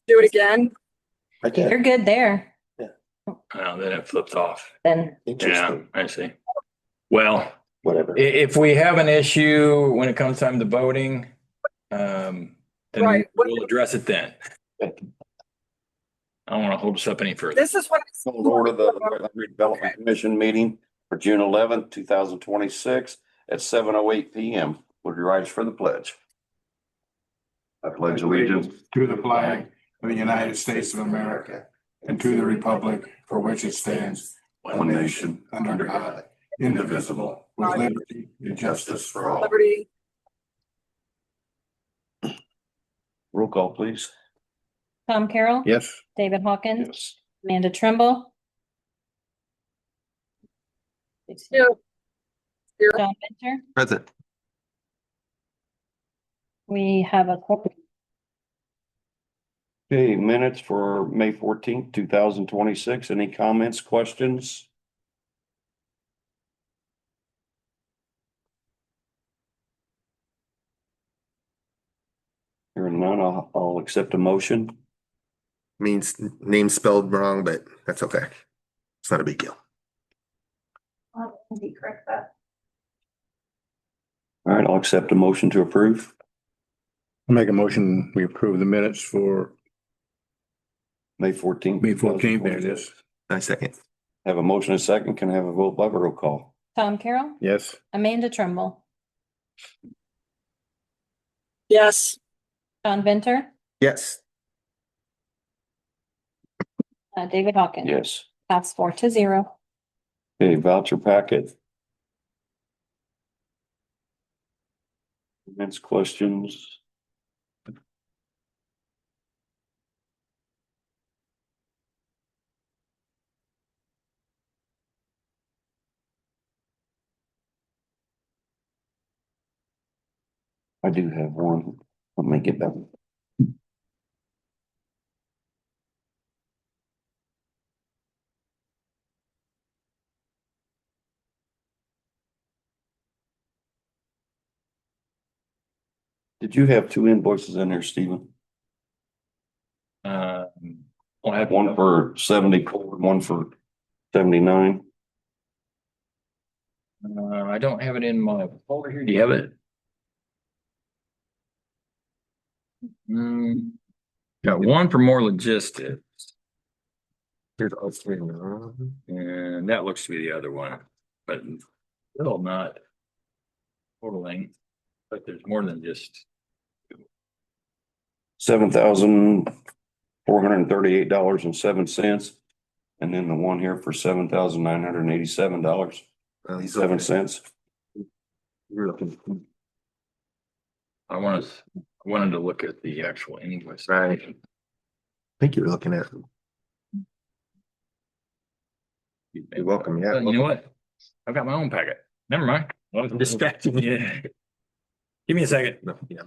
Do it again. I You're can. good there. Oh, then it flips off. Then Yeah, Interesting. I see. Well, Whatever. if we have an issue when it comes time to voting, then Right. we'll address it then. I don't want to hold us up any further. This is what. Order the Wetland Redevelopment Commission meeting for June 11th, 2026 at 7:08 PM. Would you rise for the pledge? I pledge allegiance to the flag of the United States of America and to the republic for which it stands, one nation, under God, indivisible, with liberty and justice for all. Liberty. Roll call, please. Tom Carroll. Yes. David Hawkins. Yes. Amanda Trimble. Yeah. John Venture. Present. We have a corporate. Okay, minutes for May 14th, 2026. Any comments, questions? Hearing none, I'll accept a motion. Means name spelled wrong, but that's okay. It's not a big deal. Correct that. All right, I'll accept a motion to approve. I'll make a motion, we approve the minutes for May 14th. May 14th, there it is. I second. Have a motion and a second. Can I have a vote by roll call? Tom Carroll. Yes. Amanda Trimble. Yes. John Venter. Yes. David Hawkins. Yes. Pass 4-0. Okay, voucher packet. Comments, questions? I do have one. Let me get back. Did you have two invoices in there, Stephen? I have One for 74, one for 79. I don't have it in my folder here. Do you have it? Got one for more logistics, Here's all three. and that looks to be the other one, but still not totaling. But there's more than just. $7,438.07. And then the one here for $7,987.07. You're looking. I wanted to look at the actual invoice. Right. I think you're looking at. You're welcome. Yeah. You know what? I've got my own packet. Never mind. I'm distracting you. Yeah. Give me a second. No, yeah.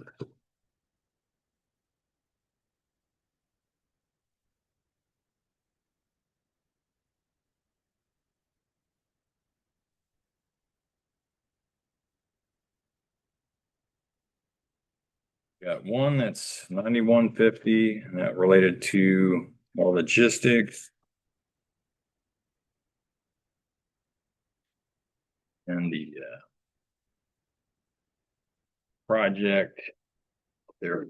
Got one that's 9150, and that related to more logistics. And the project their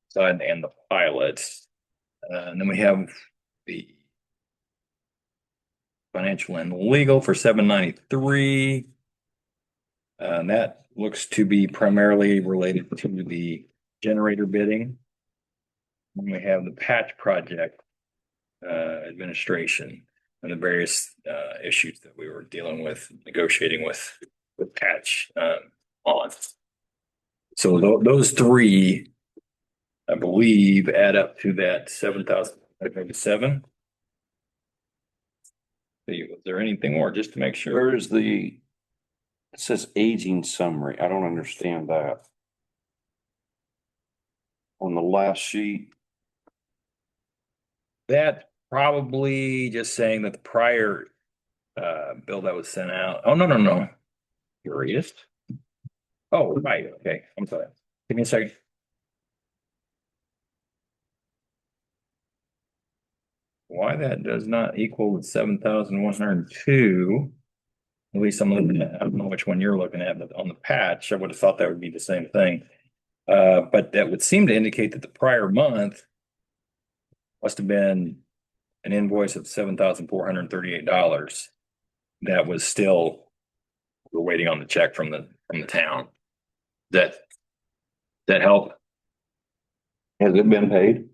side and the pilots. And then we have the financial and legal for 793. And that looks to be primarily related to the generator bidding. And we have the patch project administration and the various issues that we were dealing with, negotiating with patch on. So those three, I believe, add up to that 7,587. Was there anything more, just to make sure? Where is it says aging summary. I don't understand that. On the last sheet. That probably just saying that the prior bill that was sent out. Oh, no. Curious. Oh, right. Okay. I'm sorry. Give me a second. why that does not equal the 7,102. At least I'm looking at, I don't know which one you're looking at, but on the patch, I would have thought that would be the same thing. But that would seem to indicate that the prior month must have been an invoice of $7,438. That was still, we're waiting on the check from the town. That help? Has it been paid?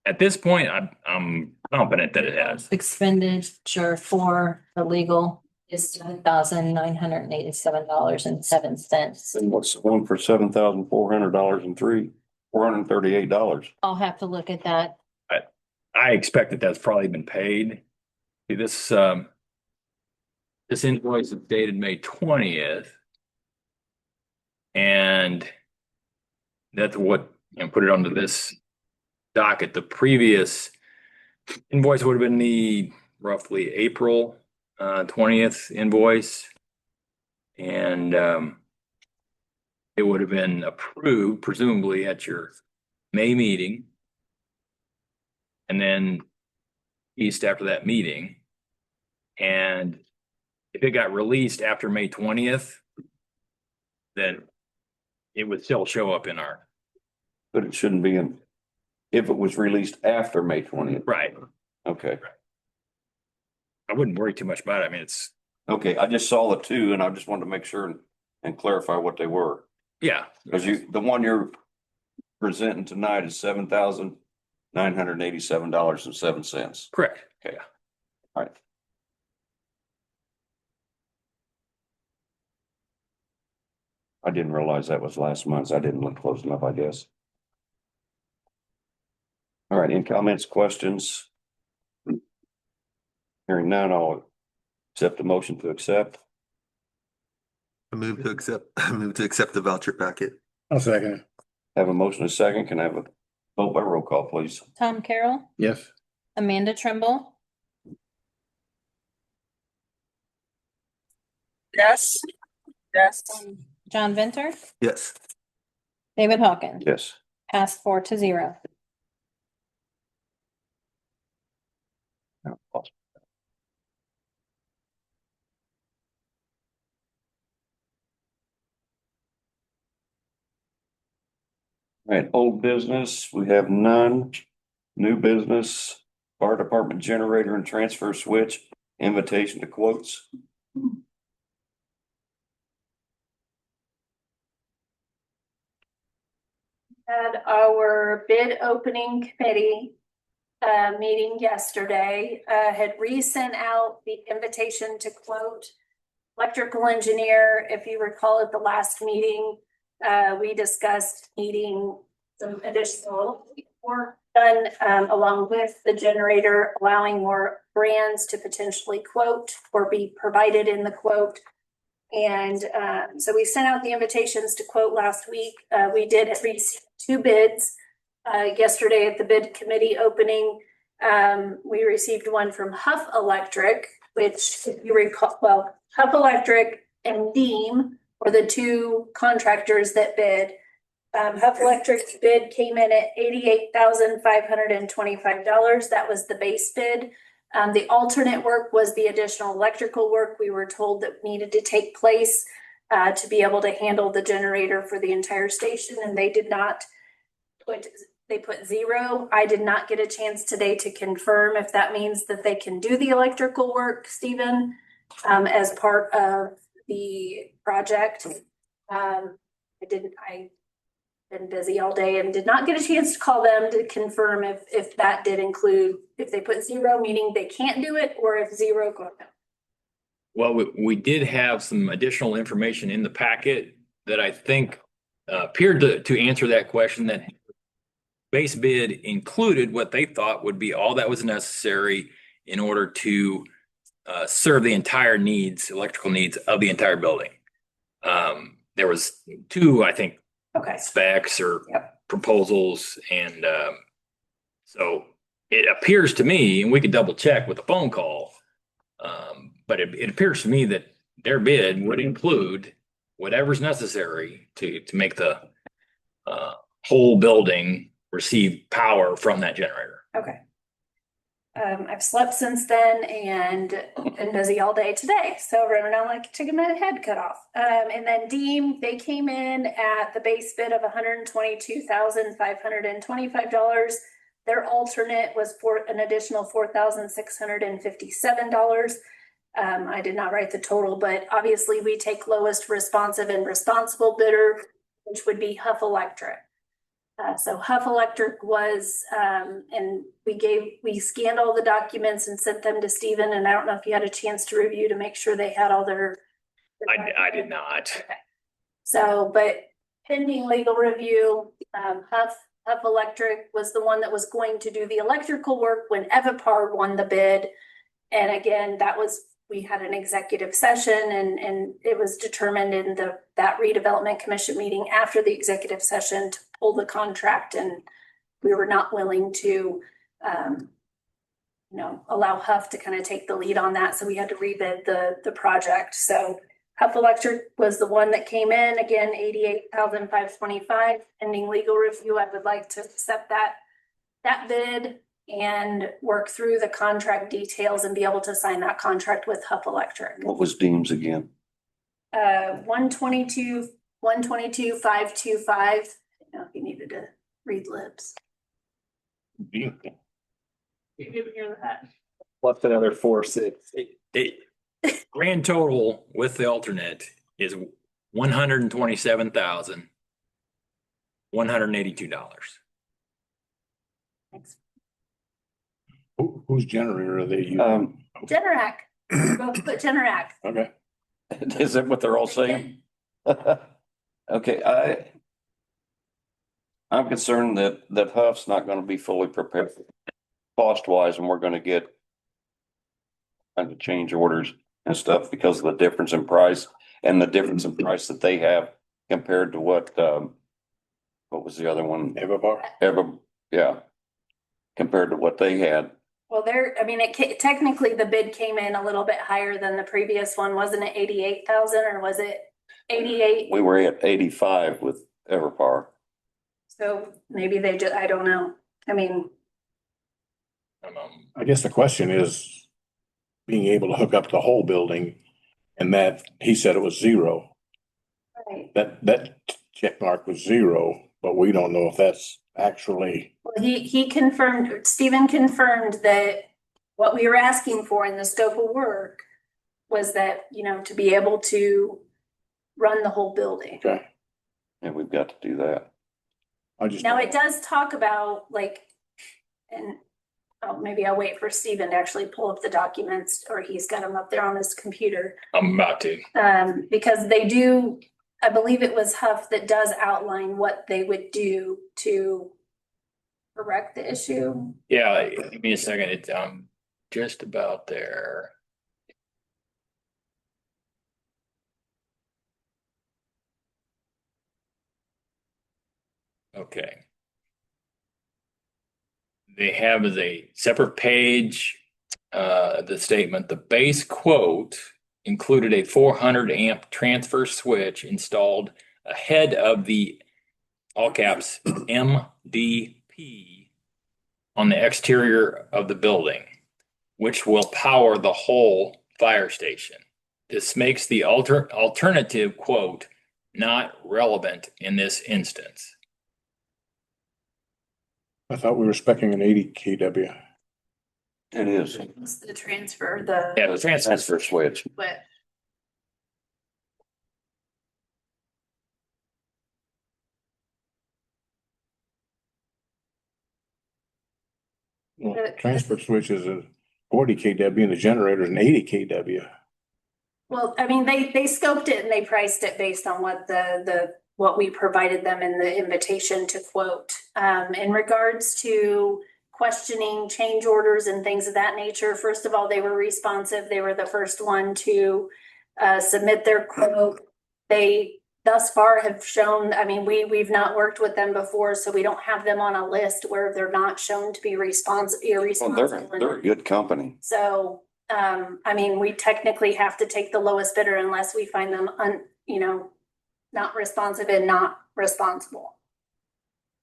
At this point, I'm confident that it has. Expenditure for the legal is $7,987.07. And what's the one for $7,400 $438? I'll have to look at that. I expect that that's probably been paid. See, this invoice is dated May 20th. And that's what, put it onto this docket. The previous invoice would have been the roughly April 20th invoice. And it would have been approved presumably at your May meeting. And then east after that meeting. And if it got released after May 20th, then it would still show up in our. But it shouldn't be in, if it was released after May 20th. Right. Okay. I wouldn't worry too much about it. I mean, it's, Okay, I just saw the two and I just wanted to make sure and clarify what they were. yeah. Because the one you're presenting tonight is $7,987.07. Correct. Okay. All right. I didn't realize that was last month's. I didn't look close enough, I guess. All right, any comments, questions? Hearing none, I'll accept the motion to accept. I move to accept the voucher packet. I'll second it. Have a motion and a second. Can I have a vote by roll call, please? Tom Carroll, Yes. Amanda Trimble, Yes. Yes. John Venter, Yes. David Hawkins. Yes. Passed 4-0. All right, old business, we have none. New business, fire department generator and transfer switch, invitation to quotes. Had our bid opening committee meeting yesterday, had resent out the invitation to quote electrical engineer. If you recall at the last meeting, we discussed needing some additional work done along with the generator, allowing more brands to potentially quote or be provided in the quote. And so we sent out the invitations to quote last week. We did receive 2 bids yesterday at the bid committee opening. We received one from Huff Electric, which if you recall, well, Huff Electric and Deem were the 2 contractors that bid. Huff Electric's bid came in at $88,525. That was the base bid. The alternate work was the additional electrical work we were told that needed to take place to be able to handle the generator for the entire station, and they did not they put 0. I did not get a chance today to confirm if that means that they can do the electrical work, Stephen, as part of the project. I've been busy all day and did not get a chance to call them to confirm if that did include, if they put 0, meaning they can't do it, or if 0 go down. Well, we did have some additional information in the packet that I think appeared to answer that question. That base bid included what they thought would be all that was necessary in order to serve the entire electrical needs of the entire building. There was 2, I think, Okay. specs or proposals, and so it appears to me, and we could double check with a phone call, but it appears to me that their bid would include whatever's necessary to make the whole building receive power from that generator. Okay. I've slept since then and been busy all day today. So running around like chicken with head cut off. And then Deem, they came in at the base bid of $122,525. Their alternate was for an additional $4,657. I did not write the total, but obviously we take lowest responsive and responsible bidder, which would be Huff Electric. So Huff Electric was, and we scanned all the documents and sent them to Stephen, and I don't know if you had a chance to review to make sure they had all their. I did not. Okay. So, but pending legal review, Huff Electric was the one that was going to do the electrical work when Evapar won the bid. And again, we had an executive session and it was determined in that redevelopment commission meeting after the executive session to pull the contract, and we were not willing to, allow Huff to kind of take the lead on that. So we had to rebid the project. So Huff Electric was the one that came in, again, $88,525. Pending legal review, I would like to accept that bid and work through the contract details and be able to sign that contract with Huff Electric. What was Deems again? 122,525. You know, if you needed to read lips. You didn't hear that. Plus another 4,688. Grand total with the alternate is $127,182. Thanks. Whose generator are they using? Generac. Both put Generac. Okay. Is that what they're all saying? Okay, I'm concerned that Huff's not gonna be fully prepared cost wise, and we're gonna get kind of change orders and stuff because of the difference in price and the difference in price that they have compared to what was the other one? Evapar? Yeah. Compared to what they had. Well, technically the bid came in a little bit higher than the previous one. Wasn't it 88,000 or was it 88? We were at 85 with Everpar. So maybe I don't know. I mean, I guess the question is being able to hook up the whole building, and that he said it was zero. right. That check mark was zero, but we don't know if that's actually. Well, Stephen confirmed that what we were asking for in the scope of work was that, to be able to run the whole building. Okay. And we've got to do that. Now it does talk about maybe I'll wait for Stephen to actually pull up the documents, or he's got them up there on his computer. I'm about to. Because they do, I believe it was Huff that does outline what they would do to correct the issue. Yeah, give me a second. It's just about there. Okay. They have as a separate page, the statement, the base quote included a 400 amp transfer switch installed ahead of the, all caps, MDP on the exterior of the building, which will power the whole fire station. This makes the alternative quote not relevant in this instance. I thought we were specing an 80 kW. It is. It's the transfer, Yeah, the transfer switch. but Well, transfer switch is a 40 kW and the generator is an 80 kW. well, they scoped it and they priced it based on what what we provided them in the invitation to quote. In regards to questioning change orders and things of that nature, first of all, they were responsive. They were the first one to submit their quote. They thus far have shown, we've not worked with them before, so we don't have them on a list where they're not shown to be irresponsible. They're a good company. So, we technically have to take the lowest bidder unless we find them not responsive and not responsible.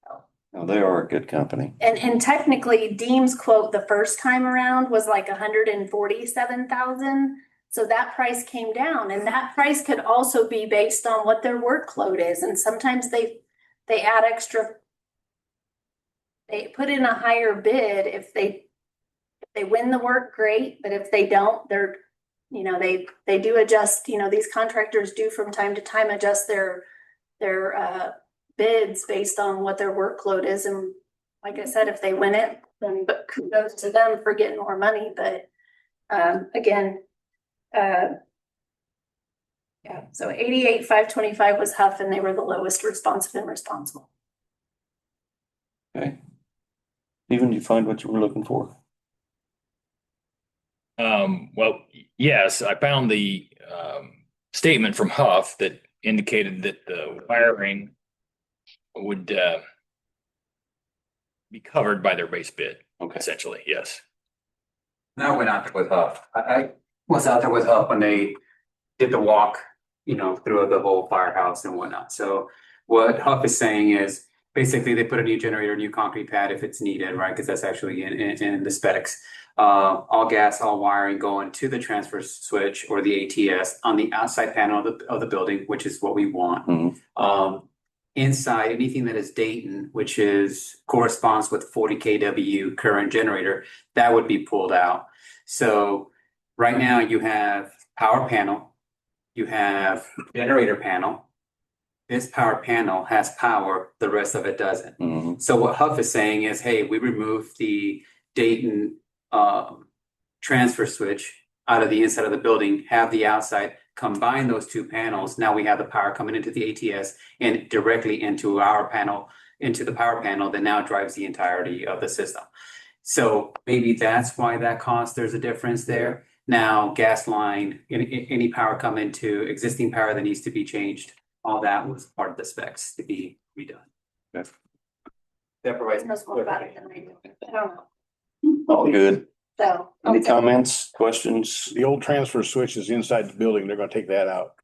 So No, they are a good company. And technically Deems quote the first time around was like 147,000. So that price came down, and that price could also be based on what their workload is. And sometimes they add extra. They put in a higher bid if they win the work, great, but if they don't, they're, they do adjust, these contractors do from time to time adjust their bids based on what their workload is. And like I said, if they win it, then but kudos to them for getting more money. But again, yeah, so 88,525 was Huff, and they were the lowest responsive and responsible. Okay. Stephen, did you find what you were looking for? Well, yes, I found the statement from Huff that indicated that the wiring would be covered by their base bid, Okay. essentially, yes. I went out there with Huff. I was out there with Huff when they did the walk, through the whole firehouse and whatnot. So what Huff is saying is basically they put a new generator, new concrete pad if it's needed, right? Because that's actually in the specs. All gas, all wiring going to the transfer switch or the ATS on the outside panel of the building, which is what we want. Mhm. Inside, anything that is Dayton, which corresponds with 40 kW current generator, that would be pulled out. So right now you have power panel, you have generator panel. This power panel has power, the rest of it doesn't. Mhm. So what Huff is saying is, hey, we removed the Dayton transfer switch out of the inside of the building, have the outside, combine those two panels. Now we have the power coming into the ATS and directly into our panel, into the power panel that now drives the entirety of the system. So maybe that's why that cost, there's a difference there. Now, gas line, any power come into existing power that needs to be changed, all that was part of the specs to be redone. Okay. That provides. Knows more about it than I do. I don't know. All good. So. Any comments, questions? The old transfer switch is inside the building. They're gonna take that out.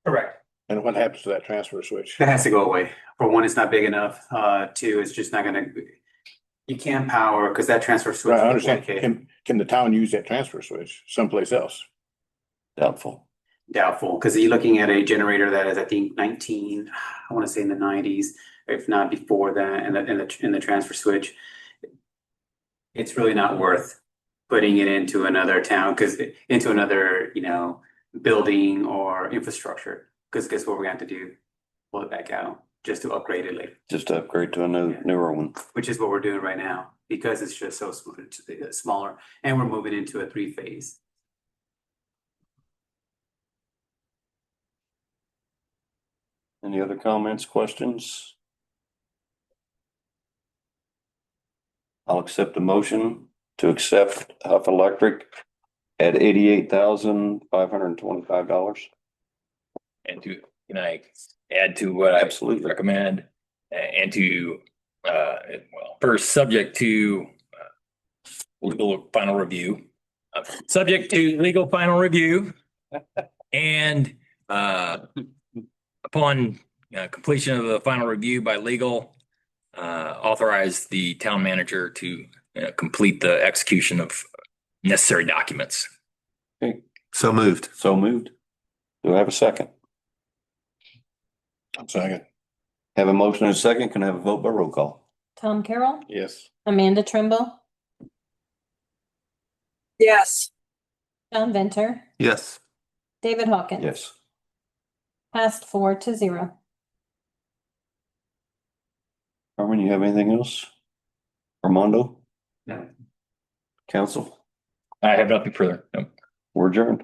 Correct. And what happens to that transfer switch? That has to go away. For one, it's not big enough. Two, it's just not gonna, you can't power, because that transfer switch. Right, I is understand. 40K. Can the town use that transfer switch someplace else? Doubtful. Doubtful, because you're looking at a generator that is, I think, 19, I want to say in the 90s, if not before that, in the transfer switch. It's really not worth putting it into another town, into another, building or infrastructure. Because guess what we have to do? Pull it back out just to upgrade it later, Just to upgrade to a newer one. which is what we're doing right now because it's just so smaller, and we're moving into a 3-phase. Any other comments, questions? I'll accept the motion to accept Huff Electric at $88,525. And can I add to what I Absolutely. recommend and to, first, subject to legal final review, and upon completion of the final review by legal, authorize the town manager to complete the execution of necessary documents. So moved. So moved. Do I have a second? Second. Have a motion and a second. Can I have a vote by roll call? Tom Carroll, Yes. Amanda Trimble, Yes. John Venter, Yes. David Hawkins. Yes. Passed 4-0. Carmen, you have anything else? Armando? No. Council? I have nothing further. No. We're adjourned.